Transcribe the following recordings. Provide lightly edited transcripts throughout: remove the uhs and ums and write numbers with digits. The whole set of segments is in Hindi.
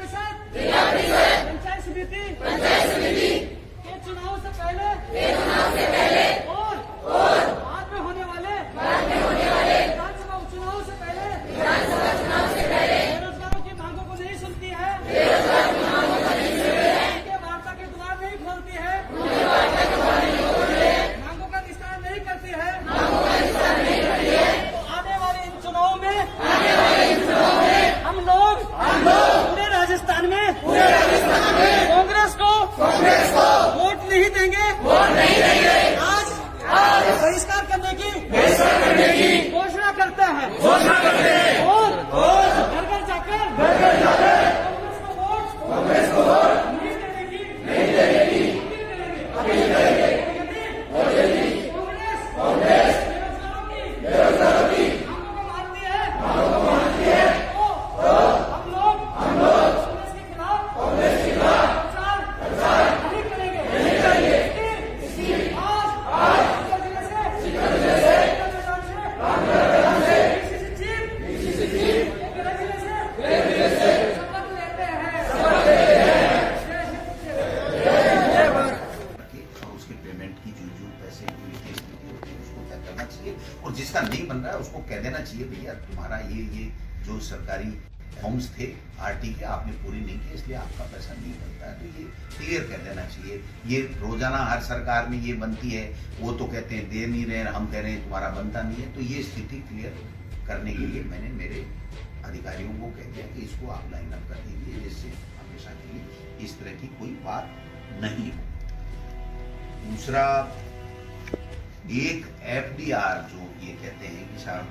पंचायत समिति के चुनाव से पहले और बाद में होने वाले विधानसभा उपचुनाव से पहले बेरोजगारों की मांगों को नहीं सुनती है, उनके वार्ता के द्वार नहीं खोलती है, मांगों का निस्तार नहीं करती है। तो आने वाले इन चुनावों में हम लोग पूरे राजस्थान में कांग्रेस को वोट नहीं देंगे। आज बहिष्कार करने की घोषणा करते हैं और घर घर जाकर कांग्रेस को वोट नहीं देने की अपील करेंगे। कांग्रेस बेरोजगारों की मांगों को मानती है तो हम लोग कांग्रेस के खिलाफ प्रचार नहीं करेंगे। आज उत्तर जिले से डीसीसी चीफ जिले से शपथ लेते हैं। और उसके पेमेंट की जो पैसे की स्थिति होती है उसको क्या करना चाहिए, और जिसका नहीं बन रहा है उसको कह देना चाहिए भैया तुम्हारा ये जो सरकारी फॉर्म्स थे आरटी के आपने पूरी नहीं किए इसलिए आपका पैसा नहीं बनता है। तो ये क्लियर कह देना चाहिए। ये रोजाना हर सरकार में ये बनती है, वो तो कहते हैं दे नहीं रहे, हम कह रहे हैं तुम्हारा बनता नहीं है। तो ये स्थिति क्लियर करने के लिए मैंने मेरे अधिकारियों को कह दिया कि इसको आप लाइन अप कर दीजिए, जिससे हमेशा के लिए इस तरह की कोई बात नहीं हो। दूसरा, एक एफडीआर जो ये कहते हैं कि साहब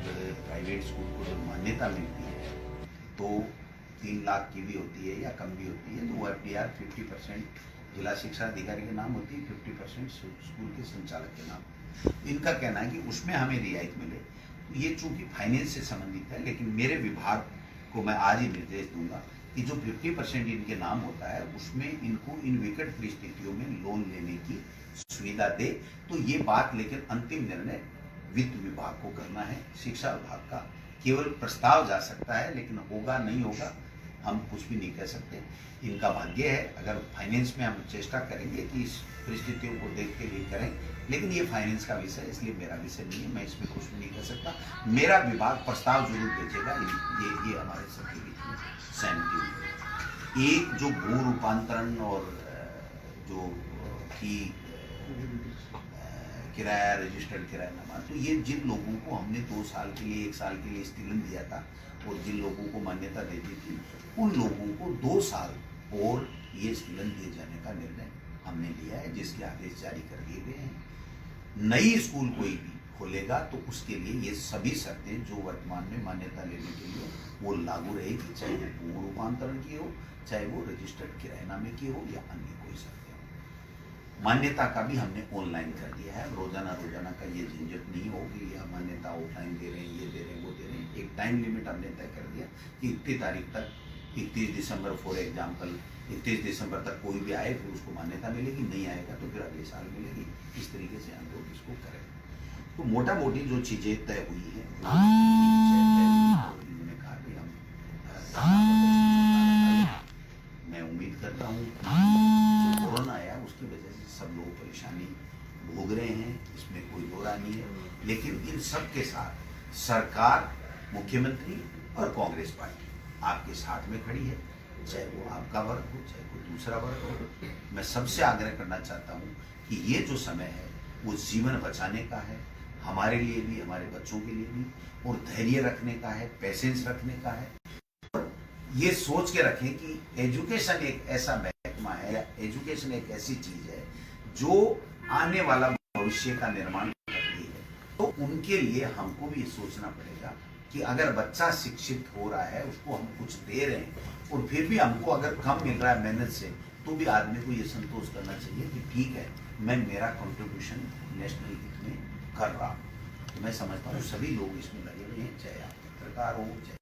प्राइवेट स्कूल को जब मान्यता मिलती है तो 3 लाख की भी होती है या कम भी होती है, तो वो एफडीआर 50% जिला शिक्षा अधिकारी के नाम होती है, 50% स्कूल के संचालक के नाम। इनका कहना है कि उसमें हमें रियायत मिले। ये चूंकि फाइनेंस से संबंधित है, लेकिन मेरे विभाग को मैं आज ही निर्देश दूंगा कि जो 50% इनके नाम होता है उसमें इनको इन विकट परिस्थितियों में लोन लेने की सुविधा दे। तो ये बात लेकिन अंतिम निर्णय वित्त विभाग को करना है, शिक्षा विभाग का केवल प्रस्ताव जा सकता है, लेकिन होगा नहीं होगा हम कुछ भी नहीं कह सकते। इनका भाग्य है, अगर फाइनेंस में हम चेष्टा करेंगे कि इस परिस्थितियों को देख के भी करें, लेकिन ये फाइनेंस का विषय इसलिए मेरा विषय नहीं है, मैं इसमें कुछ भी नहीं कर सकता। मेरा विभाग प्रस्ताव जरूर भेजेगा, ये हमारे सबके बीच में सहमति हुई। एक जो भू रूपांतरण और जो की किराया रजिस्टर्ड किरायानामा, तो ये जिन लोगों को हमने 2 साल के लिए 1 साल के लिए स्थगन दिया था और जिन लोगों को मान्यता दे दी थी, उन लोगों को 2 साल और ये स्थगन दिए जाने का निर्णय हमने लिया है, जिसके आदेश जारी कर दिए गए हैं। नई स्कूल कोई भी खोलेगा तो उसके लिए ये सभी शर्तें जो वर्तमान में मान्यता लेने के लिए वो लागू रहेगी, चाहे वो भू रूपांतरण की हो, चाहे वो रजिस्टर्ड किरायानामे की हो या अन्य कोई शर्तें हो। मान्यता का भी हमने ऑनलाइन कर दिया है, रोजाना का ये झंझट नहीं होगी, या मान्यता ऑफलाइन दे रहे हैं, ये दे रहे हैं, वो दे रहे हैं। एक टाइम लिमिट हमने तय कर दिया कि 31 तारीख तक, 31 दिसंबर फॉर एग्जाम्पल 31 दिसंबर तक कोई भी आए फिर उसको मान्यता मिलेगी, नहीं आएगा तो फिर अगले साल मिलेगी। इस तरीके से हम लोग इसको करें। तो मोटा मोटी जो चीजें तय हुई है उन्होंने कहा कि हम मैं उम्मीद करता हूँ जो कोरोना आया उसकी वजह से सब लोग परेशानी भोग रहे हैं, इसमें कोई दो राय नहीं है, लेकिन इन सब के साथ सरकार, मुख्यमंत्री और कांग्रेस पार्टी आपके साथ में खड़ी है, चाहे वो आपका वर्ग हो चाहे कोई दूसरा वर्ग हो। मैं सबसे आग्रह करना चाहता हूँ कि ये जो समय है वो जीवन बचाने का है, हमारे लिए भी, हमारे बच्चों के लिए भी, और धैर्य रखने का है, पेशेंस रखने का है। और ये सोच के रखें कि एजुकेशन एक ऐसा महकमा है, या एजुकेशन एक ऐसी चीज है जो आने वाला भविष्य का निर्माण करती है। तो उनके लिए हमको भी सोचना पड़ेगा कि अगर बच्चा शिक्षित हो रहा है, उसको हम कुछ दे रहे हैं और फिर भी हमको अगर कम मिल रहा है मेहनत से, तो भी आदमी को ये संतोष करना चाहिए कि ठीक है, मैं मेरा कंट्रीब्यूशन नेशनल हित में कर रहा हूँ। तो मैं समझता हूँ सभी लोग इसमें लगे हुए हैं, चाहे आप पत्रकार हो, चाहे